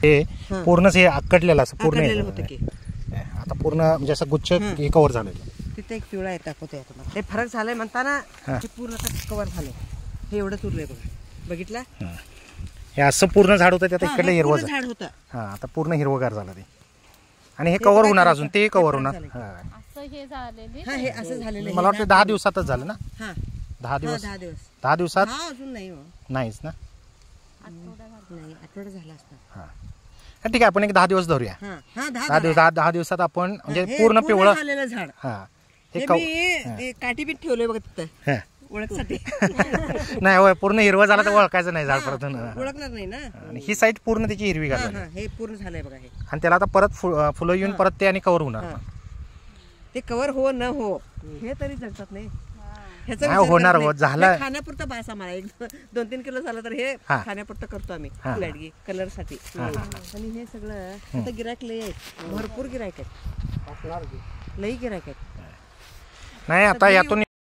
हे पूर्णच हे आकडलेलं असं पूर्ण होतं की आता पूर्ण म्हणजे असं गुच्छ हे कव्हर झालेलं. तिथे एक पिवळा आहे दाखवते तुम्हाला. हे फरक झालाय म्हणताना हे पूर्ण कव्हर झालंय. हे एवढंच उरलंय बघा. बघितला हे असं पूर्ण झाड होतं त्यात इकडलं हिरवं झाड होतं. हा आता पूर्ण हिरवगार झालं ते आणि हे कव्हर होणार अजून ते कव्हर होणार. हे असं झालेलं मला वाटतं 10 दिवसातच झालं ना. 10 दिवसात अजून नाही नाहीच ना. आठवडा झाला असता. हा ठीक आहे आपण एक 10 दिवस धरूया. 10 दिवसात आपण म्हणजे पूर्ण पिवळं झालेलं झाड. हा हे काठी बी ठेवलंय बघा तिथं ओळखसाठी. नाही होय पूर्ण हिरवं झालं तर ओळखायचं नाही झाड परत ओळखणार नाही ना. आणि ही साईड पूर्ण त्याची हिरवी झाली. हे पूर्ण झालंय बघा हे. आणि त्याला आता परत फुलं येऊन परत ते आणि कव्हर होणार. ते कव्हर हो न हो हे तरी जगतात नाही. होणार हो झालं खाण्यापुरतं बास आम्हाला. 1-2-3 किलो झालं तर हे खाण्यापुरतं करतो आम्ही लाडगी कलर साठी. आणि हे सगळं आता गिरायक लय आहेत. भरपूर गिरायक आहेत. लई गिरायक आहेत. नाही आता यातून